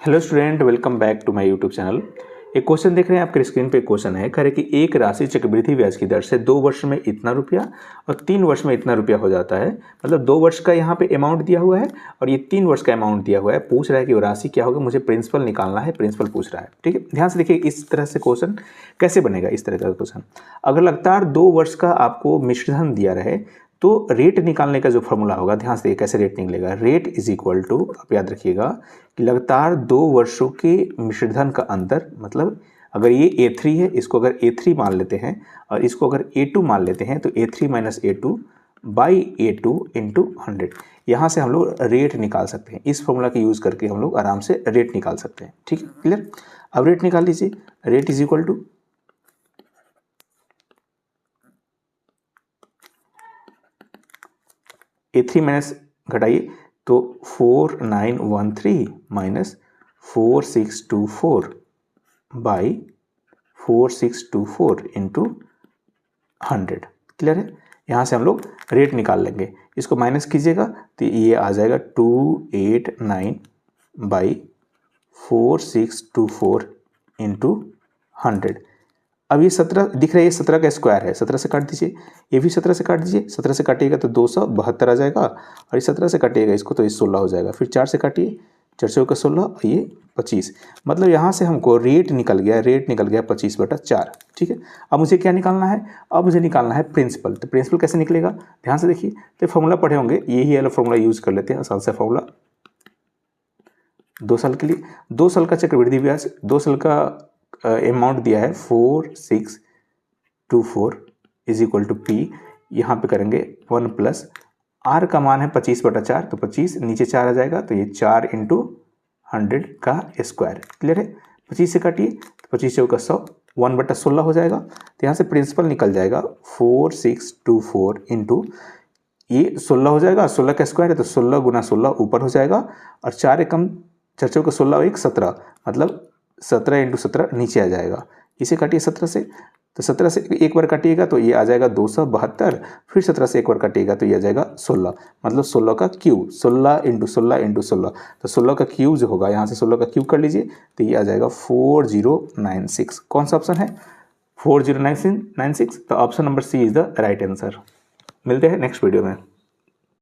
Hello student, welcome back to my YouTube channel. एक question देख रहे हैं आपके स्क्रीन पे। क्वेश्चन है, कह रहे कि एक राशि चक्रवृद्धि ब्याज की दर से 2 वर्ष में इतना रुपया और 3 वर्ष में इतना रुपया हो जाता है। मतलब 2 वर्ष का यहाँ पे अमाउंट दिया हुआ है और ये 3 वर्ष का अमाउंट दिया हुआ है। पूछ रहा है कि वो राशि क्या होगा, मुझे प्रिंसिपल निकालना है। प्रिंसिपल पूछ रहा है, ठीक है। ध्यान से देखिए, इस तरह से क्वेश्चन कैसे बनेगा। इस तरह का क्वेश्चन, अगर लगातार 2 वर्ष का आपको मिश्रधन दिया रहे तो रेट निकालने का जो फॉर्मूला होगा, ध्यान से देखिए कैसे रेट निकलेगा। रेट इज इक्वल टू, आप याद रखिएगा कि लगातार 2 वर्षों के मिश्रधन का अंतर, मतलब अगर ये A3 है, इसको अगर A3 मान लेते हैं और इसको अगर A2 मान लेते हैं तो A3 minus A2 by A2 into 100। यहाँ से हम लोग रेट निकाल सकते हैं। इस फॉर्मूला का यूज़ करके हम लोग आराम से रेट निकाल सकते हैं, ठीक है। क्लियर। अब रेट निकाल लीजिए। Rate is equal to A3 minus घटाइए तो 4913 माइनस 4624 बाई 4624 इंटू 100। क्लियर है। यहाँ से हम लोग रेट निकाल लेंगे। इसको माइनस कीजिएगा तो ये आ जाएगा 289 बाई 4624 इंटू 100। अब ये 17 दिख रहा है, ये 17 का स्क्वायर है। 17 से काट दीजिए, ये भी 17 से काट दीजिए। 17 से काटिएगा तो 272 आ जाएगा और ये 17 से काटिएगा इसको तो ये 16 हो जाएगा। फिर 4 से काटिए, 4 से होकर 16 और ये 25। मतलब यहाँ से हमको रेट निकल गया, रेट निकल गया 25/4, ठीक है। अब मुझे क्या निकालना है? अब मुझे निकालना है प्रिंसिपल। तो प्रिंसिपल कैसे निकलेगा, ध्यान से देखिए। तो फॉर्मूला पढ़े होंगे, यही वाला फॉर्मूला यूज़ कर लेते हैं, आसान से फॉर्मूला। 2 साल के लिए, 2 साल का चक्रवृद्धि ब्याज, 2 साल का अमाउंट दिया है 4624 इज इक्वल टू P। यहाँ पे करेंगे 1 प्लस R का मान है 25/4, तो 25 नीचे 4 आ जाएगा तो ये 4 इंटू 100 का स्क्वायर। क्लियर है। 25 से काटिए तो 25 चौका 100, 1/16 हो जाएगा। तो यहाँ से प्रिंसिपल निकल जाएगा 4624 इंटू ये 16 हो जाएगा। 16 का स्क्वायर है तो 16 गुना 16 ऊपर हो जाएगा और 4 एकम 4 चौका 16 और 1 17, मतलब 17 इंटू 17 नीचे आ जाएगा। इसे काटिए 17 से, तो 17 से एक बार काटिएगा तो ये आ जाएगा 272। फिर 17 से एक बार काटिएगा तो ये आ जाएगा 16, मतलब 16 का क्यूब। 16 इंटू 16 इंटू 16, तो 16 का क्यूब जो होगा, यहाँ से 16 का क्यूब कर लीजिए तो ये आ जाएगा 4096। कौन सा ऑप्शन है? 4096। तो option number C is the right answer. मिलते हैं नेक्स्ट वीडियो में।